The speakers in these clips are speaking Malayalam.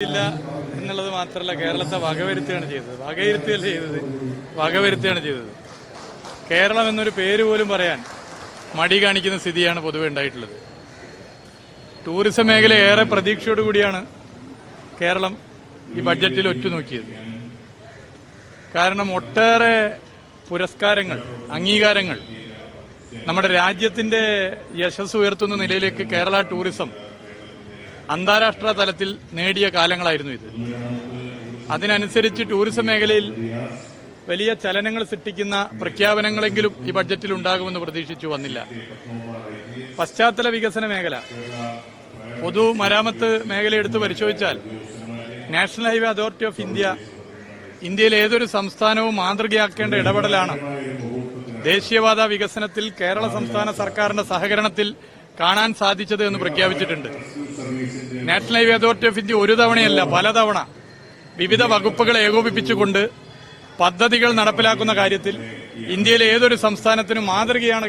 ഇല്ല എന്നുള്ളത് മാത്രമല്ല, കേരളത്തെ വകവരുത്തുകയാണ് ചെയ്തത്. കേരളം എന്നൊരു പേര് പോലും പറയാൻ മടി കാണിക്കുന്ന സ്ഥിതിയാണ് പൊതുവെ ഉണ്ടായിട്ടുള്ളത്. ടൂറിസം മേഖല ഏറെ പ്രതീക്ഷയോടുകൂടിയാണ് കേരളം ഈ ബഡ്ജറ്റിൽ ഒറ്റുനോക്കിയത്. കാരണം ഒട്ടേറെ പുരസ്കാരങ്ങൾ, അംഗീകാരങ്ങൾ നമ്മുടെ രാജ്യത്തിന്റെ യശസ് ഉയർത്തുന്ന നിലയിലേക്ക് കേരള ടൂറിസം അന്താരാഷ്ട്ര തലത്തിൽ നേടിയ കാലങ്ങളായിരുന്നു ഇത്. അതിനനുസരിച്ച് ടൂറിസം മേഖലയിൽ വലിയ ചലനങ്ങൾ സൃഷ്ടിക്കുന്ന പ്രഖ്യാപനങ്ങളെങ്കിലും ഈ ബഡ്ജറ്റിൽ ഉണ്ടാകുമെന്ന് പ്രതീക്ഷിച്ചു വന്നില്ല. പശ്ചാത്തല വികസന മേഖല, പൊതുമരാമത്ത് മേഖല എടുത്ത് പരിശോധിച്ചാൽ നാഷണൽ ഹൈവേ അതോറിറ്റി ഓഫ് ഇന്ത്യയിലെ ഏതൊരു സംസ്ഥാനവും മാതൃകയാക്കേണ്ട ഇടപെടലാണ് ദേശീയപാത വികസനത്തിൽ കേരള സംസ്ഥാന സർക്കാരിന്റെ സഹകരണത്തിൽ കാണാൻ സാധിച്ചത് എന്ന് പ്രഖ്യാപിച്ചിട്ടുണ്ട്. National highway authority of India ഒരു തവണയല്ല, പലതവണ വിവിധ വകുപ്പുകൾ ഏകോപിപ്പിച്ചുകൊണ്ട് പദ്ധതികൾ നടപ്പിലാക്കുന്ന കാര്യത്തിൽ ഇന്ത്യയിലെ ഏതൊരു സംസ്ഥാനത്തിനും മാതൃകയാണ്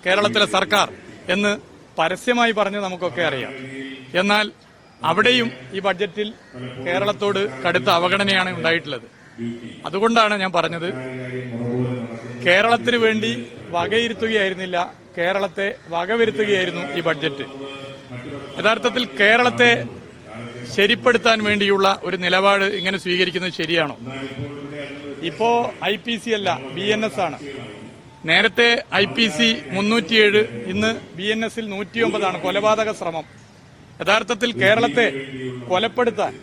കേരളത്തിലെ സർക്കാർ എന്ന് പരസ്യമായി പറഞ്ഞ് നമുക്കൊക്കെ അറിയാം. എന്നാൽ അവിടെയും ഈ ബഡ്ജറ്റിൽ കേരളത്തോട് കടുത്ത അവഗണനയാണ് ഉണ്ടായിട്ടുള്ളത്. അതുകൊണ്ടാണ് ഞാൻ പറഞ്ഞത്, കേരളത്തിന് വേണ്ടി വകയിരുത്തുകയായിരുന്നില്ല, കേരളത്തെ വകവരുത്തുകയായിരുന്നു ഈ ബഡ്ജറ്റ്. യഥാർത്ഥത്തിൽ കേരളത്തെ ശരിപ്പെടുത്താൻ വേണ്ടിയുള്ള ഒരു നിലപാട് ഇങ്ങനെ സ്വീകരിക്കുന്നത് ശരിയാണോ? ഇപ്പോ IPC അല്ല, BNS ആണ്. നേരത്തെ IPC 307, ഇന്ന് BNS 109 കൊലപാതക ശ്രമം. യഥാർത്ഥത്തിൽ കേരളത്തെ കൊലപ്പെടുത്താൻ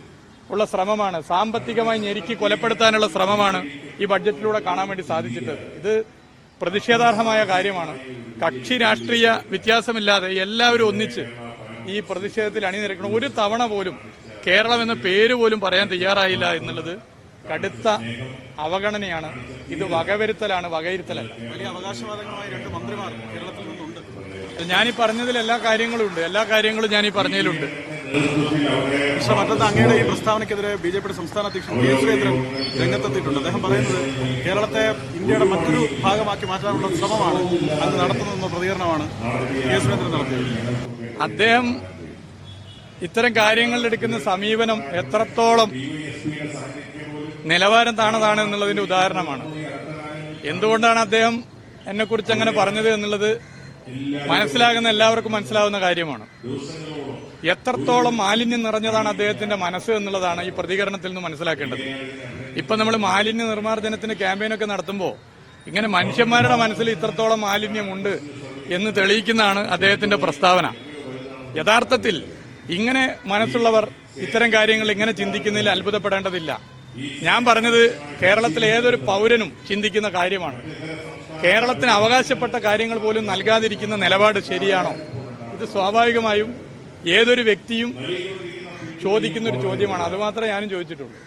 ഉള്ള ശ്രമമാണ്, സാമ്പത്തികമായി ഞെരുക്കി കൊലപ്പെടുത്താനുള്ള ശ്രമമാണ് ഈ ബഡ്ജറ്റിലൂടെ കാണാൻ വേണ്ടി സാധിച്ചിട്ട്. ഇത് പ്രതിഷേധാർഹമായ കാര്യമാണ്. കക്ഷി രാഷ്ട്രീയ വ്യത്യാസമില്ലാതെ എല്ലാവരും ഒന്നിച്ച് ഈ പ്രതിഷേധത്തിൽ അണിനിരക്കണം. ഒരു തവണ പോലും കേരളം എന്ന പേര് പോലും പറയാൻ തയ്യാറായില്ല എന്നുള്ളത് കടുത്ത അവഗണനയാണ്. ഇത് വകവരുത്തലാണ്, വകയിരുത്തലല്ല. വലിയ അവകാശവാദങ്ങളുമായി 2 മന്ത്രിമാർ കേരളത്തിൽ നിന്നുണ്ട്. ഞാനീ പറഞ്ഞതിൽ എല്ലാ കാര്യങ്ങളും ഉണ്ട്, എല്ലാ കാര്യങ്ങളും ഞാനീ പറഞ്ഞതിലുണ്ട്. മറ്റൊന്ന്, അങ്ങയുടെ ഈ പ്രസ്താവനയ്ക്കെതിരെ BJPയുടെ സംസ്ഥാന അധ്യക്ഷൻ കെ സുരേന്ദ്രൻ രംഗത്തെത്തിയിട്ടുണ്ട്. അദ്ദേഹം പറയുന്നത് കേരളത്തെ ഇന്ത്യയുടെ മറ്റൊരു ഭാഗമാക്കി മാറ്റാനുള്ള ശ്രമമാണ് അങ്ങ് നടത്തുന്നതെന്ന പ്രതികരണമാണ് കെ സുരേന്ദ്രൻ നടത്തിയത്. അദ്ദേഹം ഇത്തരം കാര്യങ്ങളിൽ എടുക്കുന്ന സമീപനം എത്രത്തോളം നിലവാരം താണതാണ് എന്നുള്ളതിന്റെ ഉദാഹരണമാണ്. എന്തുകൊണ്ടാണ് അദ്ദേഹം എന്നെക്കുറിച്ച് അങ്ങനെ പറഞ്ഞത് എന്നുള്ളത് മനസ്സിലാകുന്ന എല്ലാവർക്കും മനസ്സിലാവുന്ന കാര്യമാണ്. എത്രത്തോളം മാലിന്യം നിറഞ്ഞതാണ് അദ്ദേഹത്തിന്റെ മനസ്സ് എന്നുള്ളതാണ് ഈ പ്രതികരണത്തിൽ നിന്ന് മനസ്സിലാക്കേണ്ടത്. ഇപ്പൊ നമ്മൾ മാലിന്യ നിർമ്മാർജ്ജനത്തിന് ക്യാമ്പയിനൊക്കെ നടത്തുമ്പോൾ ഇങ്ങനെ മനുഷ്യന്മാരുടെ മനസ്സിൽ ഇത്രത്തോളം മാലിന്യമുണ്ട് എന്ന് തെളിയിക്കുന്നതാണ് അദ്ദേഹത്തിന്റെ പ്രസ്താവന. യഥാർത്ഥത്തിൽ ഇങ്ങനെ മനസ്സുള്ളവർ ഇത്തരം കാര്യങ്ങൾ ഇങ്ങനെ ചിന്തിക്കുന്നതിൽ അത്ഭുതപ്പെടേണ്ടതില്ല. ഞാൻ പറഞ്ഞത് കേരളത്തിലെ ഏതൊരു പൗരനും ചിന്തിക്കുന്ന കാര്യമാണ്. കേരളത്തിന് അവകാശപ്പെട്ട കാര്യങ്ങൾ പോലും നൽകാതിരിക്കുന്ന നിലപാട് ശരിയാണോ? ഇത് സ്വാഭാവികമായും ഏതൊരു വ്യക്തിയും ചോദിക്കുന്നൊരു ചോദ്യമാണ്. അതുമാത്രമേ ഞാനും ചോദിച്ചിട്ടുള്ളൂ.